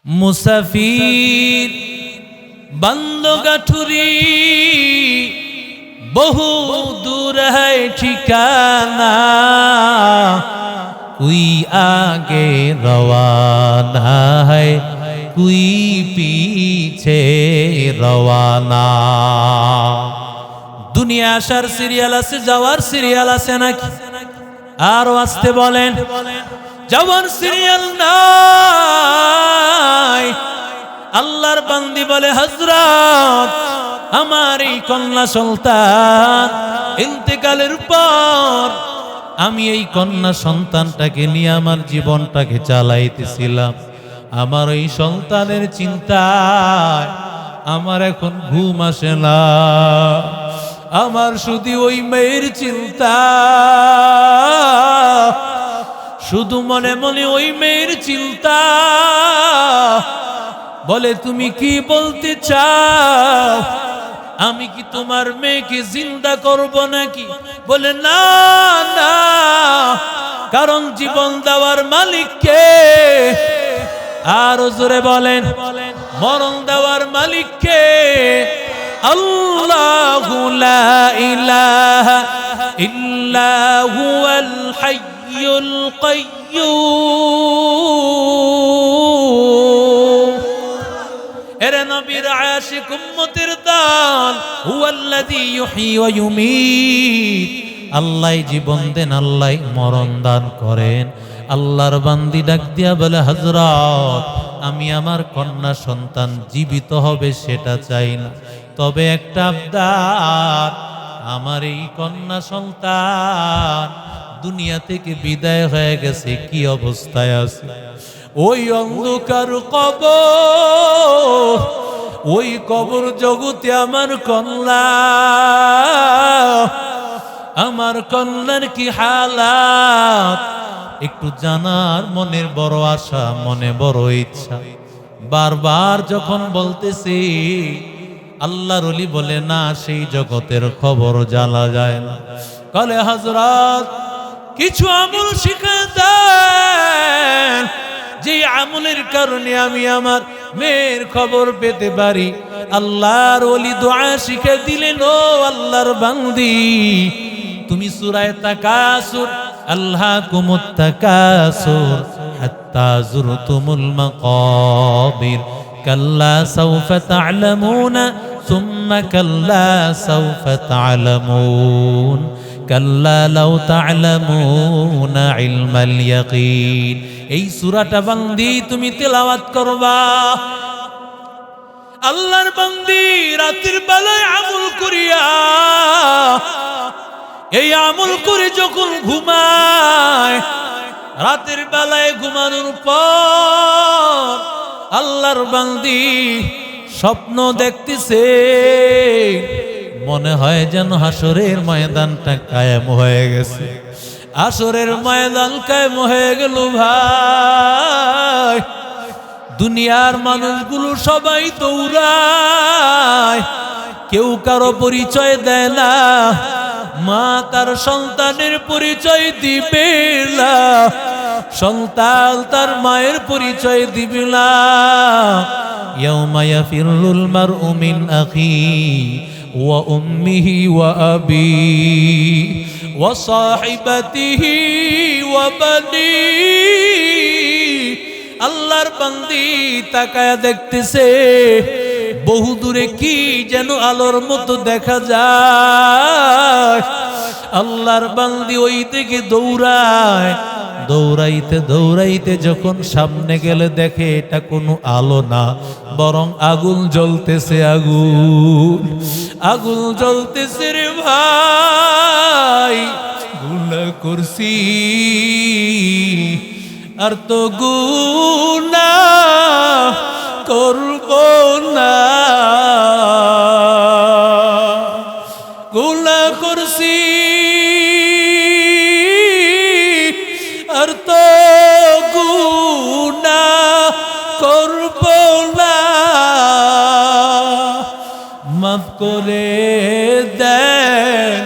মুসাফির বন্দগাঠুরি বহু दूर है ठिकाना कोई आगे रवाना है कोई पीछे रवाना। দুনিয়া আসার সিরিয়াল আছে, যাওয়ার সিরিয়াল আছে নাকি? আর আসতে বলেন, যাওয়ার সিরিয়াল নাই। আল্লাহর বান্দি বলে, হযরত আমার এই কন্যা সন্তান ইন্তেকালের পর আমি এই কন্যা সন্তানটাকে নিয়ে আমার জীবনটাকে চালাইতেছিলাম। আমার এই সন্তানের চিন্তায় আমার এখন ঘুম আসে না। আমার শুধু ওই মেয়ের চিন্তা, শুধু মনে মনে ওই মেয়ের চিন্তা। বলে, তুমি কি বলতে চাও? আমি কি তোমার মেয়েকে জিন্দা করব নাকি? বলে, না না, কারণ জীবন দেওয়ার মালিক কে? আর জোরে বলেন, মরণ দেওয়ার মালিক কে? আল্লাহু লা ইলাহা ইল্লা হুয়াল হাইয়ুল কাইয়্যুম। এরে নবীর আশিক উম্মতের দল, হুয়াল্লাযী ইউহয়ী ওয়া ইউমীত। আল্লাহই জীবন দেন, আল্লাহই মরণ দান করেন। আল্লাহর বান্দি ডাক দিয়া বলে, হযরত আমি আমার কন্যা সন্তান জীবিত হবে সেটা চাই না, তবে একটা আবদার, আমার এই কন্যা সন্তান দুনিয়া থেকে বিদায় হয়ে গেছে, কি অবস্থায় আছে? ওই অন্ধকার কবর, ওই কবর জগতে আমার কন্যা, আমার কন্যার কি হালাত একটু জানার মনের বড় আশা, মনে বড় ইচ্ছা। বারবার যখন বলতেছি, আল্লাহর ওলি বলে, না, সেই জগতের খবর জানা যায় না। বলে, হযরত কিছু আমল শিখা দেন, যে আমলের কারণে আমি আমার মেয়ের খবর পেতে পারি। আল্লাহর ওলি দোয়া শিখে দিলেন, ও আল্লাহর বান্দি, তুমি সূরা তাকাসুর, আল্লাহকুমুত তাকাসুর হাত্তা যুরতুমুল মাকাবির, কাল্লা সাওফা তা'লামুনা সুম্মা কাল্লা সাওফা তা'লামুন, কাল্লা লাউ তা'লামুনা ইলমাল ইয়াকিন। এই সূরাটা বান্দি তুমি তেলাওয়াত করবা। আল্লাহর বান্দি রাতের বেলায় আমল করিয়া, এই আমল করে যখন ঘুমায়, রাতের বেলায় ঘুমানোর পর আল্লাহর বান্দি স্বপ্ন দেখতেছে, মনে হয় যেন হাসরের ময়দানটা কায়েম হয়ে গেছে। আসরের ময়দান কায়েম হয়ে গেল। ভাই, দুনিয়ার মানুষগুলো সবাই দৌড়ায়, কেউ কারো পরিচয় দেয় না। মা তার সন্তানের পরিচয় দিবে না, সন্তান তার মায়ের পরিচয় দিবে না। ইয়াউমা ইয়াফিরুল মারউ মিন আখিহি ওয়া উম্মিহি ওয়া আবিহি ওয়া সাহিবাতিহি ওয়া বানিহি। আল্লাহর বান্দি তাকায়া দেখতেছে, বহু দূরে কি যেন আলোর মতো দেখা যায়। আল্লাহর বান্দি ওই দিকে দৌড়ায়, দৌড়াইতে দৌড়াইতে যখন সামনে গেলে দেখে এটা কোনো আলো না, বরং আগুন জ্বলতেছে। আগুন, আগুন জ্বলতেছে রে ভাই। গুনাহ করছি আর তো গুনাহ করব না, গুনাহ করছি আর তো গুনাহ করব না, মাফ করে দেন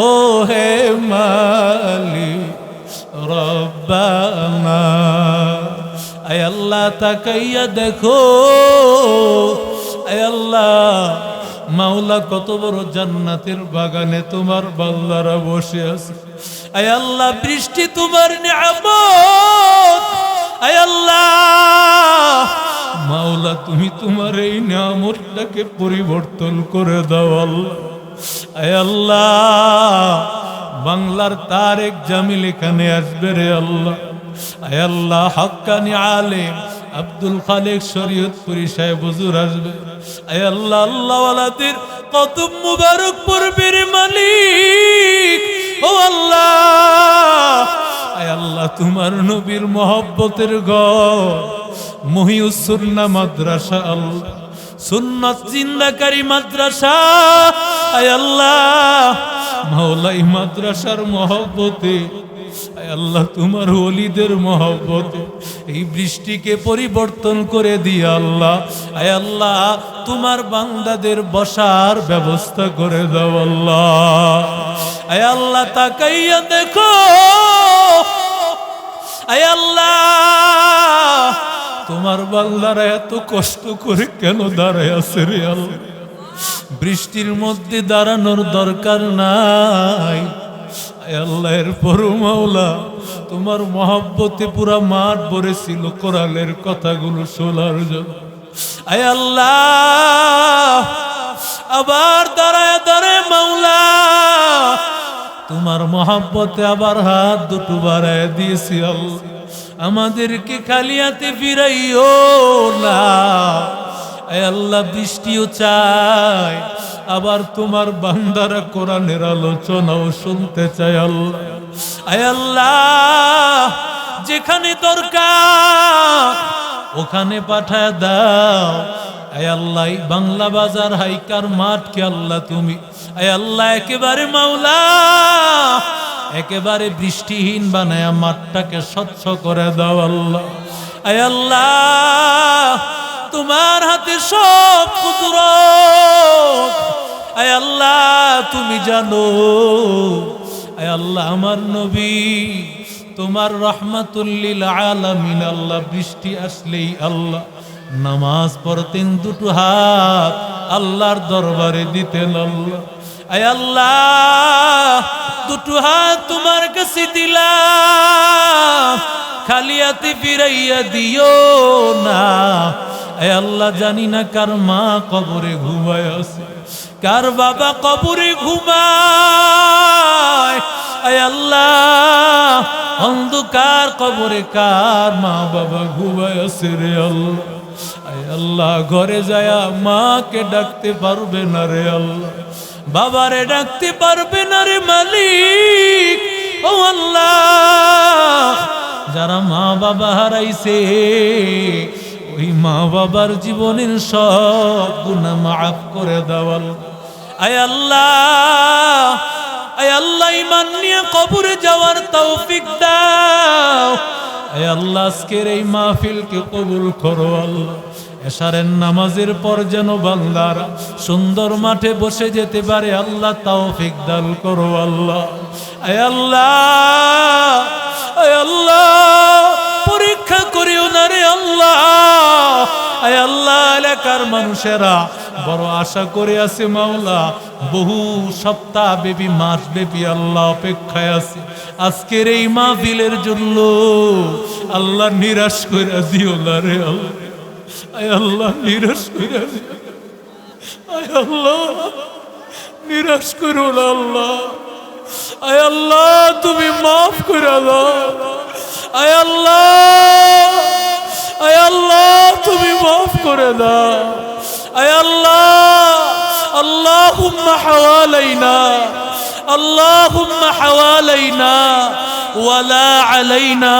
ও হে মালিক রব্বানা। আয় আল্লাহ, তাকাইয়া দেখো আয় আল্লাহ মাওলা কত বড় জান্নাতের বাগানে তোমার বান্দারা বসে আছে আয় আল্লাহ বৃষ্টি তোমার নিয়ামত আয় আল্লাহ মাওলা তুমি তোমার এই নিয়ামতটাকে পরিবর্তন করে দাও আল্লাহ আয় আল্লাহ বাংলার তারেক জামিল এখানে আসবে রে আল্লাহ আয় আল্লাহ হক্কানি আলেম আব্দুল খালেক শরীয়তপুরী সাহেব হুজুর আসবে আয় আল্লাহ আল্লাহওয়ালাদের কদম মুবারক পড়বে রে মালিক ও আল্লাহ আয় আল্লাহ তোমার নবীর মহব্বতের ঘর মহিউস সুন্নাহ মাদ্রাসা আল্লাহ সুন্নাত জিন্দাকারী মাদ্রাসা আয় আল্লাহ মাওলাই মাদ্রাসার মহব্বতে আয় আল্লাহ তোমার ওলিদের মহব্বতে এই বৃষ্টিকে পরিবর্তন করে দিয়ে আল্লাহ আয় আল্লাহ তোমার বান্দাদের বসার ব্যবস্থা করে দাও আল্লাহ আয় আল্লাহ তাকাইয়া দেখো আয় আল্লাহ তোমার বান্দারা এত কষ্ট করে কেন দাঁড়ায় আছে রে আল্লাহ বৃষ্টির মধ্যে দাঁড়ানোর দরকার নাই আয় আল্লাহ এরপর মাওলা তোমার মহব্বতে পুরা মাঠ ভরেছিল কোরআনের কথাগুলো শোনার জন্য আয় আল্লাহ আবার দাঁড়ায় দাঁড়ায় মাওলা তোমার মহব্বতে আবার হাত দুটো বাড়ায় দিয়েছি আল্লাহ আমাদেরকে খালি হাতে ফিরাইও না আয় আল্লাহ বৃষ্টিও চাই আবার তোমার বান্দারা কোরআনের আলোচনাও শুনতে চায় আল্লাহ আয় আল্লাহ যেখানে দরকার ওখানে পাঠায় দাও আয় আল্লাহ বাংলা বাজার হাইকার মাঠকে আল্লাহ তুমি আয় আল্লাহ একেবারে মাওলা একেবারে বৃষ্টিহীন বানায়া মাঠটাকে স্বচ্ছ করে দাও আল্লাহ আয় আল্লাহ তোমার হাতে সব কুদরত আয় আল্লাহ তুমি জানো আয় আল্লাহ আমার নবী তোমার রহমাতুল লিল আলামিন আল্লাহ বৃষ্টি আসলেই আল্লাহ নামাজ পড়তেন দুটো হাত আল্লাহর দরবারে দিতেন আল্লাহ আয় আল্লাহ দুটো হাত তোমার কাছে দিলাম খালি হাতে ফিরাইয়া দিও না আয় আল্লাহ জানি না কার মা কবরে ঘুমায় আছে কার বাবা কবরে ঘুমায় আয় আল্লাহ অন্ধকার কবরে কার মা বাবা ঘুমায় আছে রে আল্লাহ আয় আল্লাহ ঘরে যায়া মাকে ডাকতে পারবে না রে আল্লাহ বাবারে ডাকতে পারবে না রে মালিক ও আল্লাহ যারা মা বাবা হারাইছে ওই মা বাবার জীবনের সব গুনাহ মাফ করে দাও আয় আল্লাহ আয় আল্লাহ ঈমান নিয়ে কবরে যাওয়ার তৌফিক দাও আয় আল্লাহ আজকের এই মাহফিলকে কবুল করো আল্লাহ এশারের নামাজের পর যেন বান্দারা সুন্দর মাঠে বসে যেতে পারে আল্লাহ তৌফিক দান করো আল্লাহ আয় আল্লাহ আয় আল্লাহ পরীক্ষা করিও না রে আল্লাহ আয় আল্লাহ এলাকার মানুষেরা বড় আশা করে আছে মাওলা বহু সপ্তাহ ব্যাপী মাস ব্যাপী আল্লাহ অপেক্ষায় আছে আজকের এই মাহফিলের জন্য আল্লাহ নিরাশ করে দিও না রে আল্লাহ আয় আল্লাহ নিরাশ করে দিও আয় আল্লাহ নিরাশ করো না আল্লাহ আয় আল্লাহ তুমি মাফ করে দাও আয় আল্লাহ আয় আল্লাহ তুমি মাফ করে দাও আয় আল্লাহ আল্লাহুম্মা হাওয়ালাইনা আল্লাহুম্মা হাওয়ালাইনা ওয়ালা আলাইনা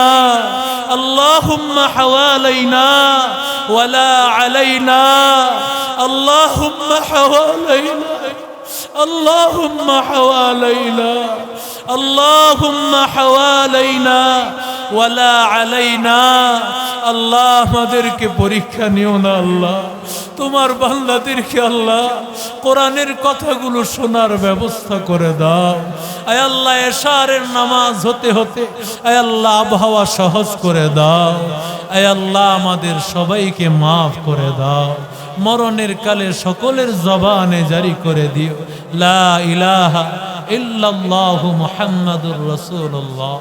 আল্লাহুম্মা হাওয়ালাইনা ওয়ালা আলাইনা আল্লাহুম্মা হাওয়ালাইনা اللهم حوالينا اللهم حوالينا ওয়ালা আলাইনা। আল্লাহ আমাদেরকে পরীক্ষা নিও না আল্লাহ, তোমার বান্দাদেরকে আল্লাহ কোরআনের কথাগুলো শোনার ব্যবস্থা করে দাও। আয় আল্লাহ এশারের নামাজ হতে হতে আয় আল্লাহ আবহাওয়া সহজ করে দাও। আয় আল্লাহ আমাদের সবাইকে মাফ করে দাও। মরণের কালে সকলের জবানে জারি করে দিও লা ইলাহা ইল্লাল্লাহু মুহাম্মাদুর রাসূলুল্লাহ।